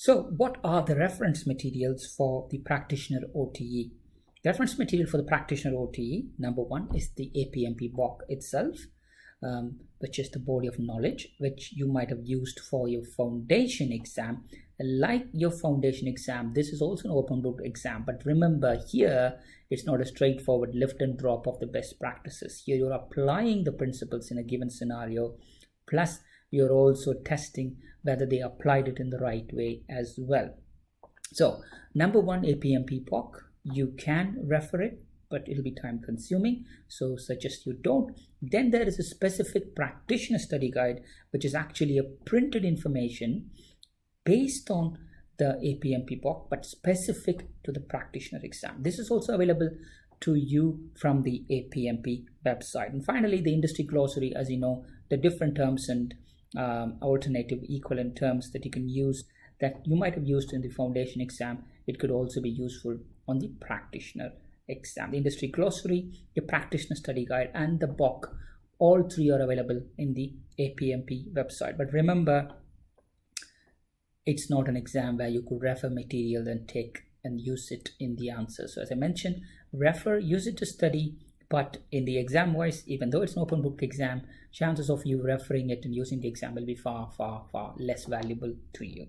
So what are the reference materials for the practitioner OTE? The reference material for the practitioner OTE, number one, is the APMP book itself, which is the body of knowledge, which you might have used for your foundation exam. Like your foundation exam, this is also an open book exam, but remember here, it's not a straightforward lift and drop of the best practices. Here you're applying the principles in a given scenario, plus you're also testing whether they applied it in the right way as well. So number one, APMP POC, you can refer it, but it'll be time consuming, so suggest you don't. Then there is a specific practitioner study guide, which is actually a printed information based on the APMP POC, but specific to the practitioner exam. This is also available to you from the APMP website. And finally, the industry glossary, as you know, the different terms and alternative equivalent terms that you can use that you might have used in the foundation exam, it could also be useful on the practitioner exam. The industry glossary, the practitioner study guide, and the BOK, all three are available in the APMP website. But remember, it's not an exam where you could refer material and take and use it in the answer. So as I mentioned, refer, use it to study, but in the exam wise, even though it's an open book exam, chances of you referring it and using the exam will be far, far, far less valuable to you.